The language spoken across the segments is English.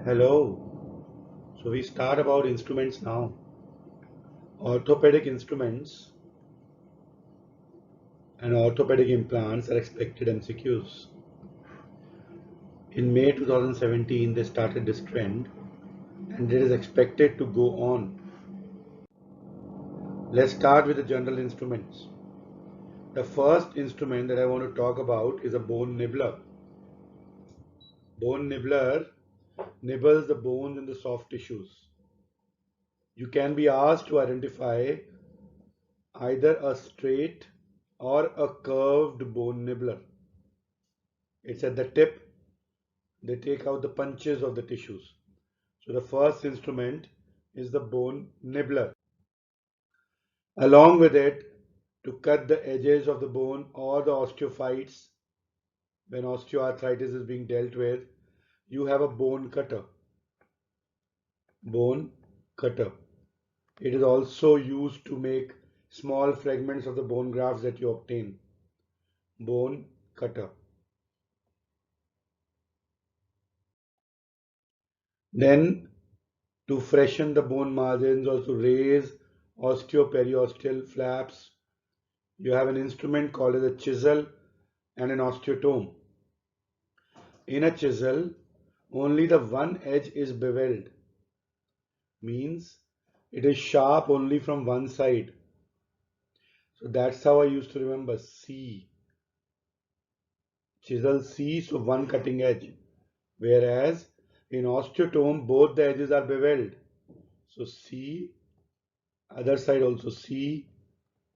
Hello. So we start about instruments now. Orthopedic instruments and orthopedic implants are expected MCQs. In May 2017, they started this trend and it is expected to go on. Let's start with the general instruments. The first instrument that I want to talk about is a bone nibbler. Bone nibbler nibbles the bones in the soft tissues. You can be asked to identify either a straight or a curved bone nibbler. It's at the tip. They take out the punches of the tissues. So the first instrument is the bone nibbler. Along with it, to cut the edges of the bone or the osteophytes, when osteoarthritis is being dealt with, you have a bone cutter. Bone cutter. It is also used to make small fragments of the bone grafts that you obtain. Bone cutter. Then, to freshen the bone margins or to raise osteoperiosteal flaps, you have an instrument called as a chisel and an osteotome. In a chisel, only the one edge is beveled, means it is sharp only from one side. So that's how I used to remember C. Chisel C, so one cutting edge. Whereas in osteotome, both the edges are beveled. So C, other side also C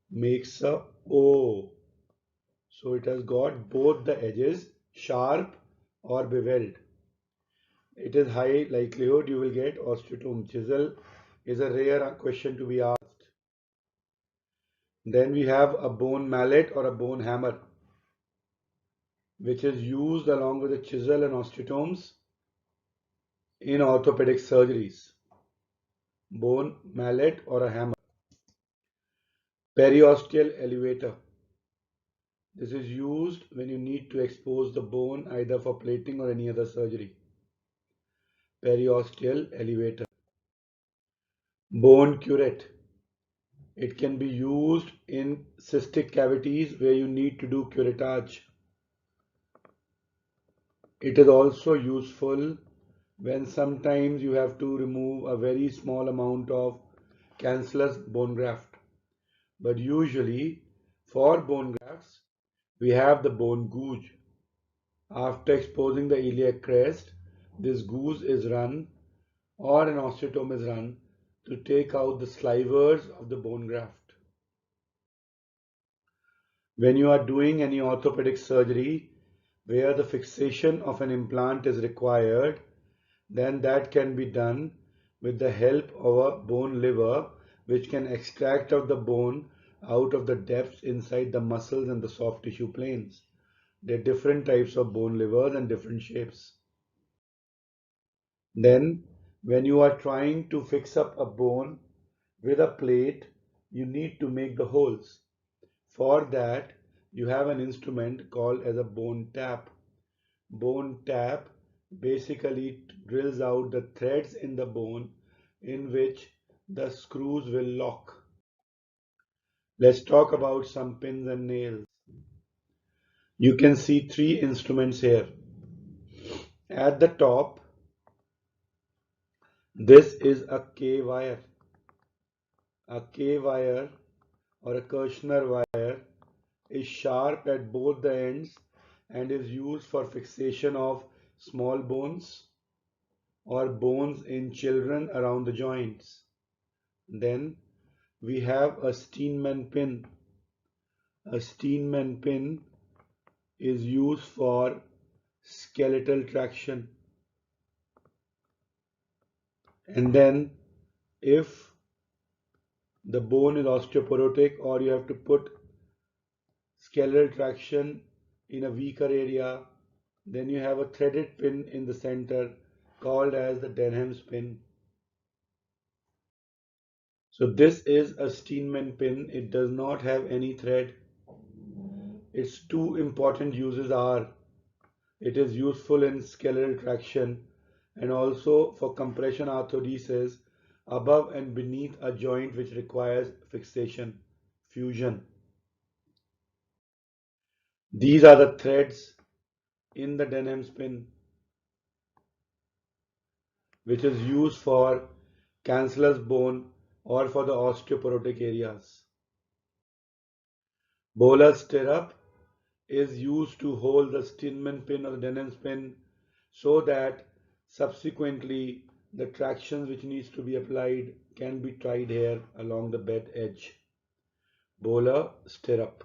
makes a O. So it has got both the edges sharp or beveled. It is high likelihood you will get osteotome. Chisel is a rare question to be asked. Then we have a bone mallet or a bone hammer, which is used along with the chisel and osteotomes in orthopedic surgeries. Bone mallet or a hammer. Periosteal elevator. This is used when you need to expose the bone either for plating or any other surgery. Periosteal elevator. Bone curette. It can be used in cystic cavities where you need to do curettage. It is also useful when sometimes you have to remove a very small amount of cancellous bone graft. But usually for bone grafts, we have the bone gouge. After exposing the iliac crest, this gouge is run or an osteotome is run to take out the slivers of the bone graft. When you are doing any orthopedic surgery where the fixation of an implant is required, then that can be done with the help of a bone lever which can extract out the bone out of the depths inside the muscles and the soft tissue planes. There are different types of bone levers and different shapes. Then, when you are trying to fix up a bone with a plate, you need to make the holes. For that, you have an instrument called as a bone tap. Bone tap basically drills out the threads in the bone in which the screws will lock. Let's talk about some pins and nails. You can see three instruments here. At the top, this is a K wire. A K wire or a Kirschner wire is sharp at both the ends and is used for fixation of small bones or bones in children around the joints. Then we have a Steinmann pin. A Steinmann pin is used for skeletal traction. And then if the bone is osteoporotic or you have to put skeletal traction in a weaker area, then you have a threaded pin in the center called as the Denham's pin. So this is a Steinmann pin. It does not have any thread. Its two important uses are it is useful in skeletal traction and also for compression arthrodesis above and beneath a joint which requires fixation, fusion. These are the threads in the Denham spin, which is used for cancellous bone or for the osteoporotic areas. Bowler stirrup is used to hold the Steinman pin or the Denham pin so that subsequently the traction which needs to be applied can be tried here along the bed edge. Bowler stirrup.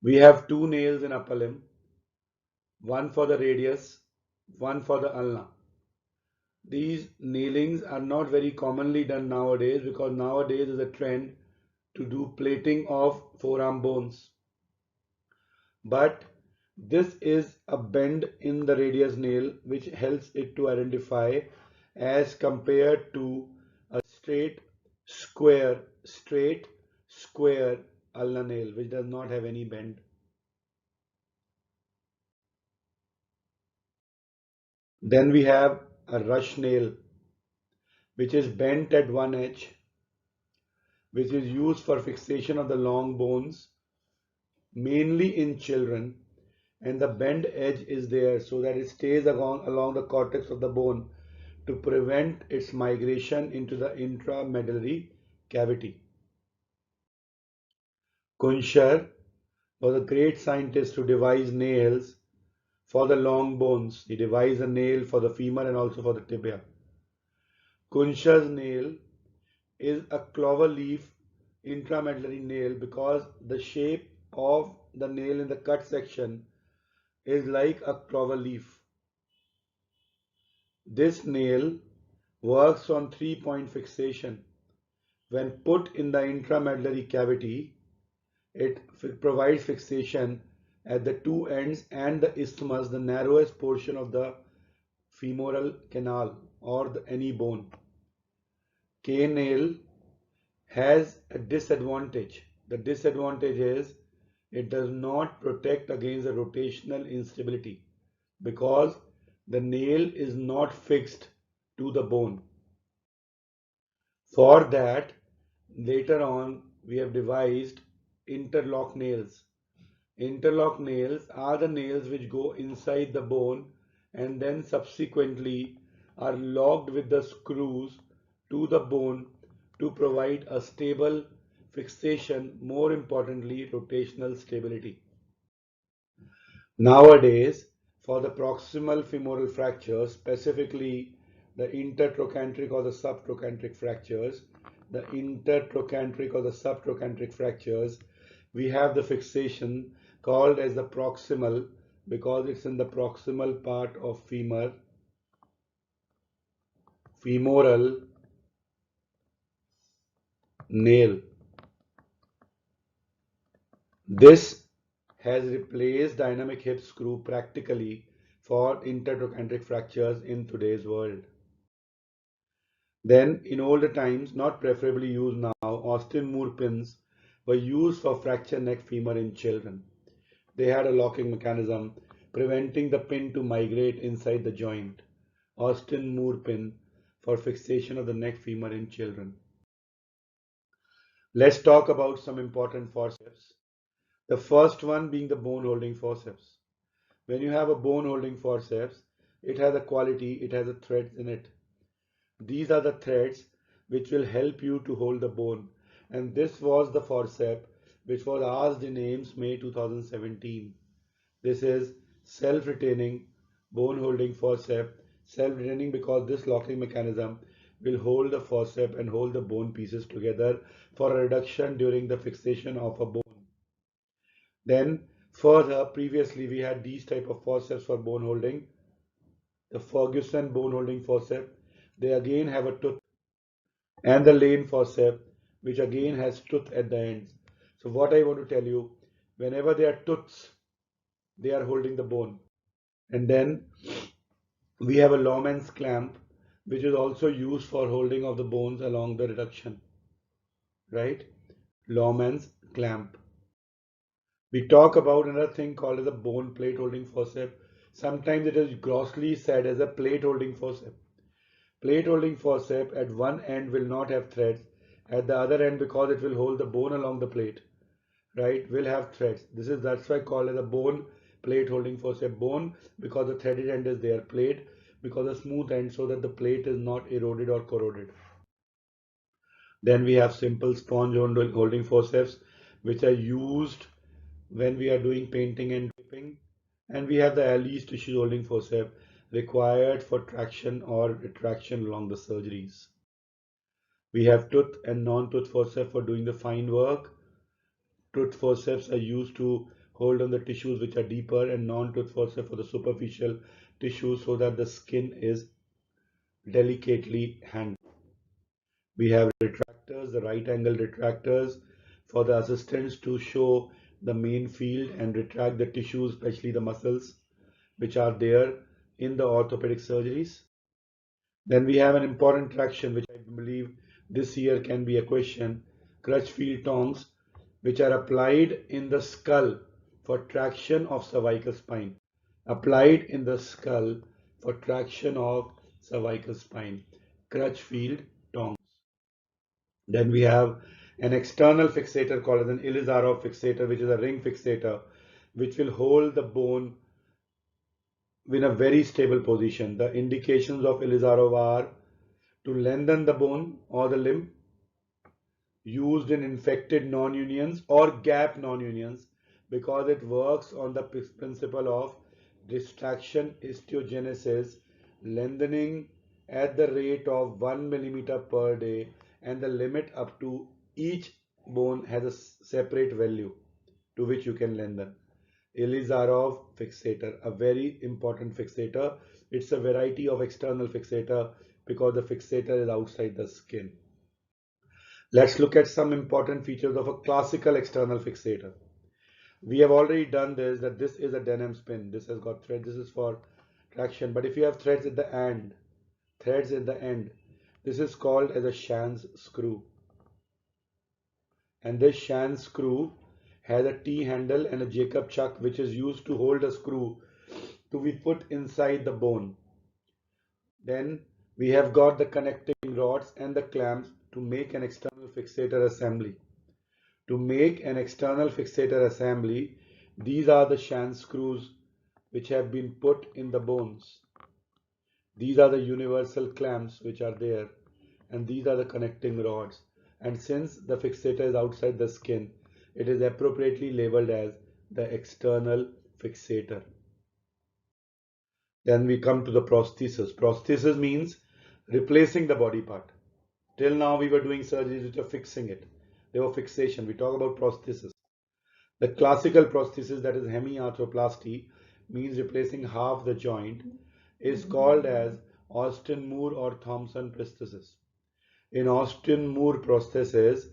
We have two nails in upper limb, one for the radius, one for the ulna. These nailings are not very commonly done nowadays because nowadays is a trend to do plating of forearm bones. But this is a bend in the radius nail which helps it to identify as compared to a straight, square ulnar nail which does not have any bend. Then we have a rush nail which is bent at one edge, which is used for fixation of the long bones, mainly in children, and the bent edge is there so that it stays along the cortex of the bone to prevent its migration into the intramedullary cavity. Kunsher was a great scientist who devised nails for the long bones. He devised a nail for the femur and also for the tibia. Kunsher's nail is a clover leaf intramedullary nail because the shape of the nail in the cut section is like a clover leaf. This nail works on 3-point fixation. When put in the intramedullary cavity, it provides fixation at the two ends and the isthmus, the narrowest portion of the femoral canal or any bone. K nail has a disadvantage. The disadvantage is it does not protect against the rotational instability because the nail is not fixed to the bone. For that, later on, we have devised interlock nails. Interlock nails are the nails which go inside the bone and then subsequently are locked with the screws to the bone to provide a stable fixation, more importantly, rotational stability. Nowadays, for the proximal femoral fractures, specifically the intertrochanteric or the subtrochanteric fractures, we have the fixation called as the proximal because it's in the proximal part of femoral nail. This has replaced dynamic hip screw practically for intertrochanteric fractures in today's world. Then, in older times, not preferably used now, Austin Moore pins were used for fracture neck femur in children. They had a locking mechanism preventing the pin to migrate inside the joint. Austin Moore pin for fixation of the neck femur in children. Let's talk about some important forceps. The first one being the bone holding forceps. When you have a bone holding forceps, it has a quality, it has a thread in it. These are the threads which will help you to hold the bone. And this was the forceps which was asked in AIMS May 2017. This is self-retaining bone holding forceps. Self-retaining because this locking mechanism will hold the forceps and hold the bone pieces together for a reduction during the fixation of a bone. Then further, previously we had these type of forceps for bone holding. The Ferguson bone holding forceps. They again have a tooth, and the Lane forceps, which again has tooth at the ends. So what I want to tell you, whenever there are tooths, they are holding the bone. And then we have a Lawman's clamp, which is also used for holding of the bones along the reduction, right? Lawman's clamp. We talk about another thing called as a bone plate holding forceps. Sometimes it is grossly said as a plate holding forceps. Plate holding forceps at one end will not have threads. At the other end, because it will hold the bone along the plate, right, will have threads. That's why called as a bone plate holding forceps. Bone because the threaded end is there. Plate because the smooth end so that the plate is not eroded or corroded. Then we have simple sponge holding forceps, which are used when we are doing painting and dripping. And we have the Alice tissue holding forceps required for traction or retraction along the surgeries. We have tooth and non-tooth forceps for doing the fine work. Tooth forceps are used to hold on the tissues which are deeper, and non-tooth forceps for the superficial tissue so that the skin is delicately handled. We have retractors, the right angle retractors for the assistants to show the main field and retract the tissues, especially the muscles which are there in the orthopedic surgeries. Then we have an important traction which I believe this year can be a question, Crutchfield tongs, which are applied in the skull for traction of cervical spine. Applied in the skull for traction of cervical spine. Crutchfield tongs. Then we have an external fixator called as an Ilizarov fixator, which is a ring fixator, which will hold the bone in a very stable position. The indications of Ilizarov are to lengthen the bone or the limb, used in infected non-unions or gap non-unions because it works on the principle of distraction osteogenesis, lengthening at the rate of 1 millimeter per day, and the limit up to each bone has a separate value to which you can lengthen. Ilizarov fixator, a very important fixator. It's a variety of external fixator because the fixator is outside the skin. Let's look at some important features of a classical external fixator. We have already done this, that this is a denim spin. This has got thread. This is for traction. But if you have threads at the end, this is called as a Shan's screw. And this Shan's screw has a T handle and a Jacob chuck, which is used to hold a screw to be put inside the bone. Then we have got the connecting rods and the clamps to make an external fixator assembly. To make an external fixator assembly, these are the Shan's screws which have been put in the bones. These are the universal clamps which are there, and these are the connecting rods. And since the fixator is outside the skin, it is appropriately labeled as the external fixator. Then we come to the prosthesis. Prosthesis means replacing the body part. Till now we were doing surgeries which are fixing it. They were fixation. We talk about prosthesis. The classical prosthesis, that is hemiarthroplasty, means replacing half the joint, is called as Austin Moore or Thompson prosthesis. In Austin Moore prosthesis,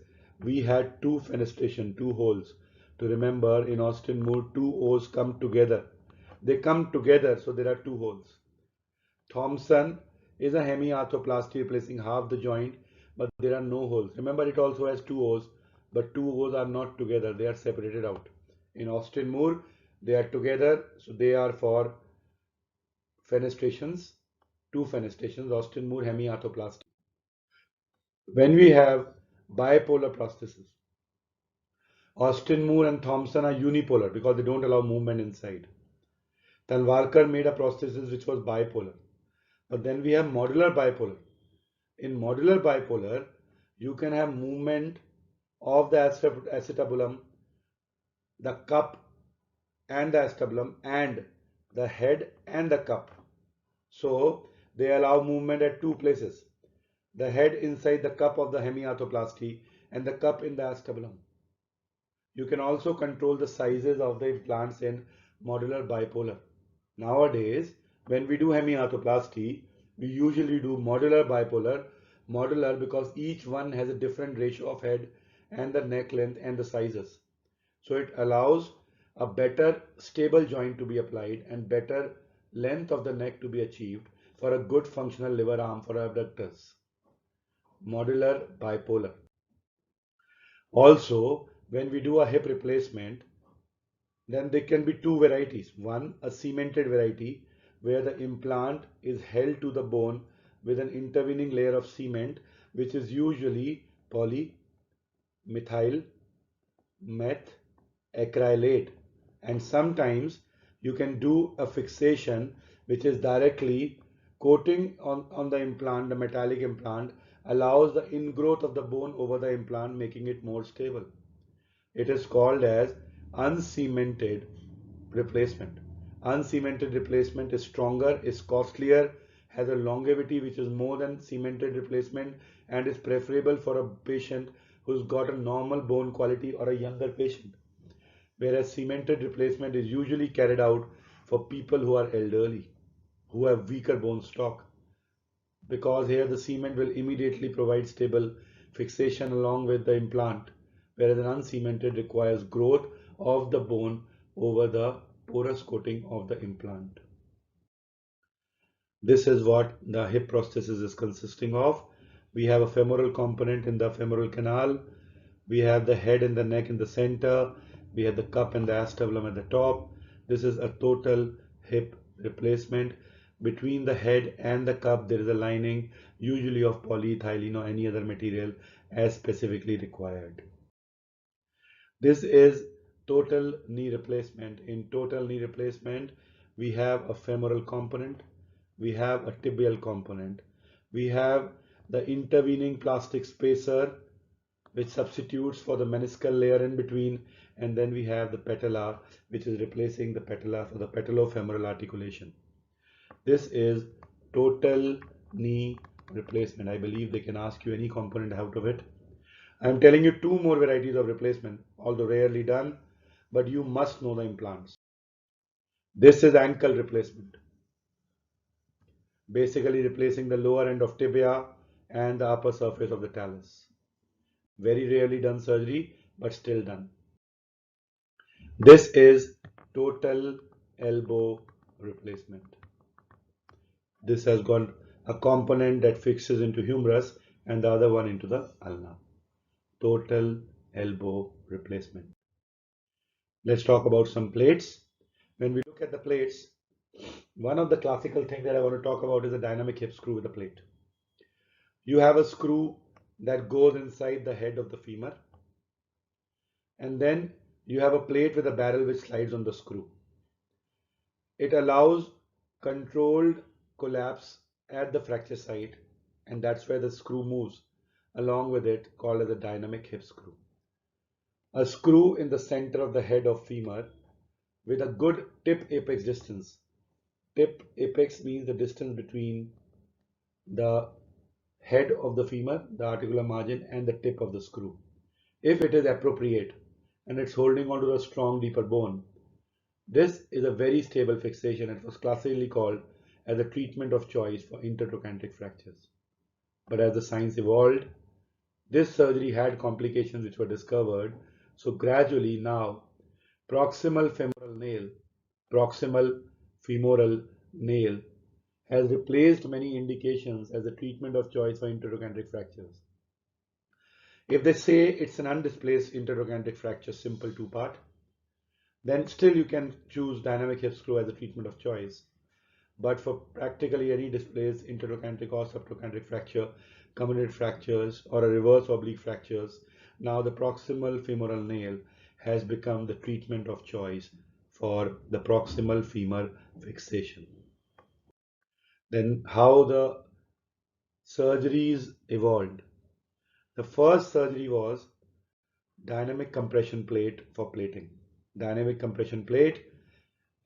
we had two fenestration, two holes. To remember, in Austin Moore, two O's come together. They come together, so there are two holes. Thompson is a hemiarthroplasty replacing half the joint, but there are no holes. Remember, it also has two O's, but two O's are not together, they are separated out. In Austin Moore, they are together, so they are for fenestrations, two fenestrations, Austin Moore hemiarthroplasty. When we have bipolar prosthesis, Austin Moore and Thompson are unipolar because they don't allow movement inside. Talwarkar made a prosthesis which was bipolar. But then we have modular bipolar. In modular bipolar, you can have movement of the acetabulum, the cup and the acetabulum, and the head and the cup. So they allow movement at two places. The head inside the cup of the hemiarthroplasty and the cup in the acetabulum. You can also control the sizes of the implants in modular bipolar. Nowadays, when we do hemiarthroplasty, we usually do modular bipolar. Modular because each one has a different ratio of head and the neck length and the sizes. So it allows a better stable joint to be applied and better length of the neck to be achieved for a good functional liver arm for abductors. Modular bipolar. Also, when we do a hip replacement, Then there can be two varieties. One, a cemented variety, where the implant is held to the bone with an intervening layer of cement, which is usually polymethyl meth acrylate. And sometimes you can do a fixation which is directly coating on the implant. The metallic implant allows the ingrowth of the bone over the implant, making it more stable. It is called as uncemented replacement. Uncemented replacement is stronger, is costlier, has a longevity which is more than cemented replacement, and is preferable for a patient who's got a normal bone quality or a younger patient. Whereas cemented replacement is usually carried out for people who are elderly, who have weaker bone stock, because here the cement will immediately provide stable fixation along with the implant, whereas an uncemented requires growth of the bone over the porous coating of the implant. This is what the hip prosthesis is consisting of. We have a femoral component in the femoral canal. We have the head and the neck in the center. We have the cup and the acetabulum at the top. This is a total hip replacement. Between the head and the cup, there is a lining, usually of polyethylene or any other material as specifically required. This is total knee replacement. In total knee replacement, we have a femoral component, we have a tibial component, we have the intervening plastic spacer which substitutes for the meniscal layer in between, and then we have the patella which is replacing the patella for the patellofemoral articulation. This is total knee replacement. I believe they can ask you any component out of it. I'm telling you two more varieties of replacement, although rarely done, but you must know the implants. This is ankle replacement, basically replacing the lower end of tibia and the upper surface of the talus. Very rarely done surgery, but still done. This is total elbow replacement. This has got a component that fixes into humerus and the other one into the ulna. Total elbow replacement. Let's talk about some plates. When we look at the plates, one of the classical things that I want to talk about is a dynamic hip screw with a plate. You have a screw that goes inside the head of the femur, and then you have a plate with a barrel which slides on the screw. It allows controlled collapse at the fracture site, and that's where the screw moves along with it, called as a dynamic hip screw. A screw in the center of the head of femur with a good tip apex distance. Tip apex means the distance between the head of the femur, the articular margin, and the tip of the screw. If it is appropriate and it's holding onto the strong, deeper bone, this is a very stable fixation. It was classically called as a treatment of choice for intertrochanteric fractures. But as the science evolved, this surgery had complications which were discovered. So gradually now, proximal proximal femoral nail has replaced many indications as a treatment of choice for intertrochanteric fractures. If they say it's an undisplaced intertrochanteric fracture, simple two-part, then still you can choose dynamic hip screw as a treatment of choice. But for practically any displaced intertrochanteric or subtrochanteric fracture, comminuted fractures, or a reverse oblique fractures, now the proximal femoral nail has become the treatment of choice for the proximal femur fixation. Then how the surgeries evolved. The first surgery was dynamic compression plate for plating. Dynamic compression plate,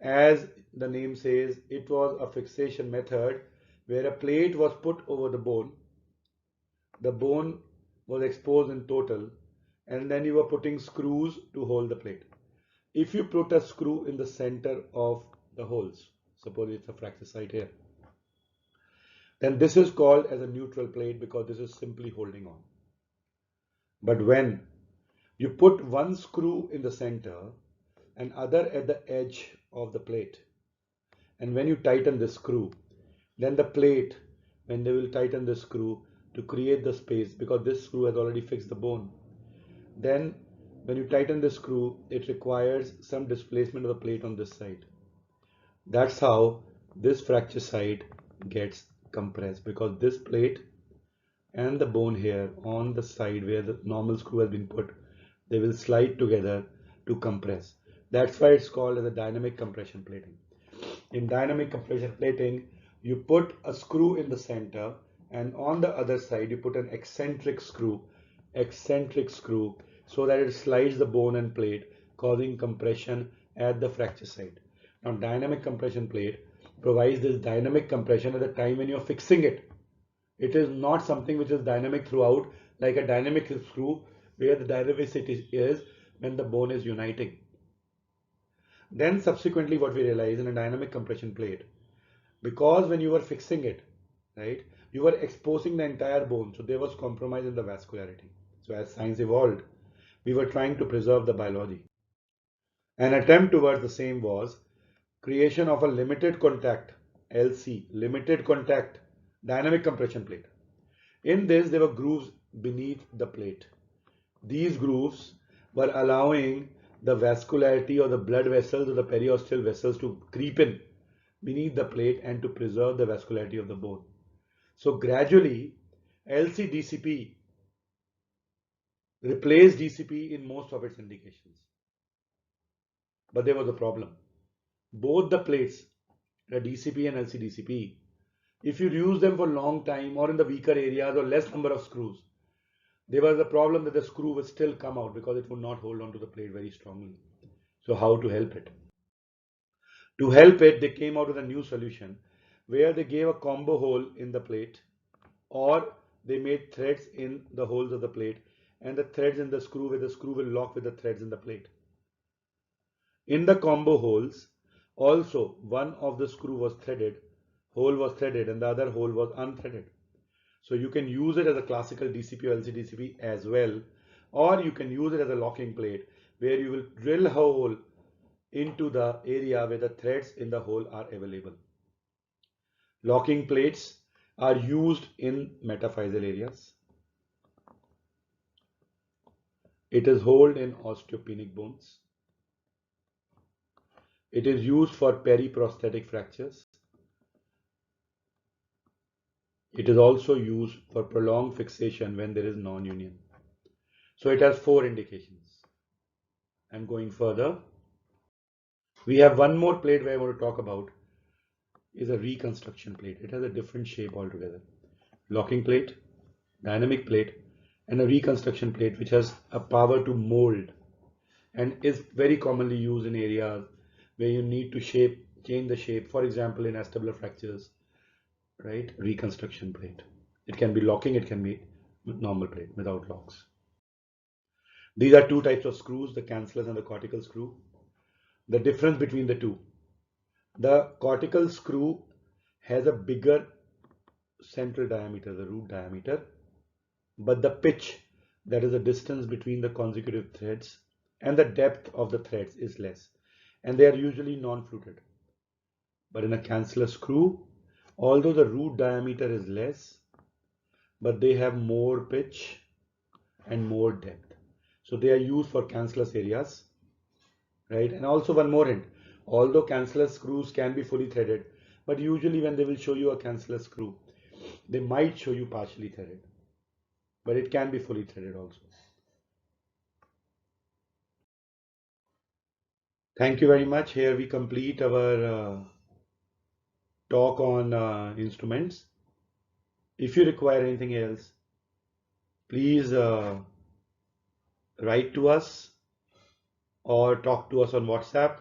as the name says, it was a fixation method where a plate was put over the bone. The bone was exposed in total, and then you were putting screws to hold the plate. If you put a screw in the center of the holes, suppose it's a fracture site here, then this is called as a neutral plate because this is simply holding on. But when you put one screw in the center and other at the edge of the plate, and when you tighten the screw, then the plate, when they will tighten the screw to create the space, because this screw has already fixed the bone, then when you tighten the screw, it requires some displacement of the plate on this side. That's how this fracture side gets compressed, because this plate and the bone here on the side where the normal screw has been put, they will slide together to compress. That's why it's called as a dynamic compression plating. In dynamic compression plating, you put a screw in the center, and on the other side you put an eccentric screw, so that it slides the bone and plate, causing compression at the fracture side. Now dynamic compression plate provides this dynamic compression at the time when you're fixing it. It is not something which is dynamic throughout, like a dynamic screw where the dynamicity is when the bone is uniting. Then subsequently what we realize in a dynamic compression plate, because when you were fixing it, right, you were exposing the entire bone, so there was compromise in the vascularity. So as science evolved, we were trying to preserve the biology. An attempt towards the same was creation of a limited contact, LC, limited contact dynamic compression plate. In this, there were grooves beneath the plate. These grooves were allowing the vascularity or the blood vessels or the periosteal vessels to creep in beneath the plate and to preserve the vascularity of the bone. So gradually, LC-DCP replaced DCP in most of its indications. But there was a problem. Both the plates, the DCP and LC-DCP, if you use them for a long time or in the weaker areas or less number of screws, there was a problem that the screw would still come out because it would not hold on to the plate very strongly. So how to help it? To help it, they came out with a new solution where they gave a combo hole in the plate, or they made threads in the holes of the plate and the threads in the screw, where the screw will lock with the threads in the plate. In the combo holes, also one of the screw was threaded, hole was threaded, and the other hole was unthreaded. So you can use it as a classical DCP or LC-DCP as well, or you can use it as a locking plate where you will drill a hole into the area where the threads in the hole are available. Locking plates are used in metaphyseal areas. It is held in osteopenic bones. It is used for periprosthetic fractures. It is also used for prolonged fixation when there is non-union. So it has 4 indications. And going further, we have one more plate where I want to talk about is a reconstruction plate. It has a different shape altogether. Locking plate, dynamic plate, and a reconstruction plate which has a power to mold and is very commonly used in areas where you need to change the shape. For example, in acetabular fractures, right? Reconstruction plate. It can be locking, it can be normal plate without locks. These are 2 types of screws, the cancellous and the cortical screw. The difference between the two: the cortical screw has a bigger central diameter, the root diameter, but the pitch, that is the distance between the consecutive threads, and the depth of the threads is less, and they are usually non-fluted. But in a cancellous screw, although the root diameter is less, but they have more pitch and more depth. So they are used for cancellous areas, right? And also one more hint, although cancellous screws can be fully threaded, but usually when they will show you a cancellous screw, they might show you partially threaded, but it can be fully threaded also. Thank you very much. Here we complete our talk on instruments. If you require anything else, please write to us or talk to us on WhatsApp.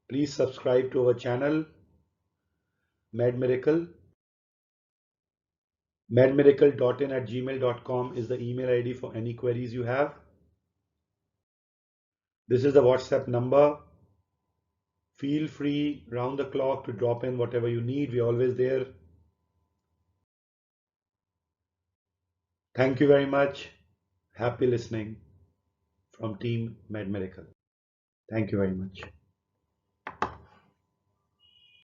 Please subscribe to our channel, MedMiracle. medmiracle.in@gmail.com is the email ID for any queries you have. This is the WhatsApp number. Feel free round the clock to drop in whatever you need. We're always there. Thank you very much. Happy listening from Team MedMiracle. Thank you very much.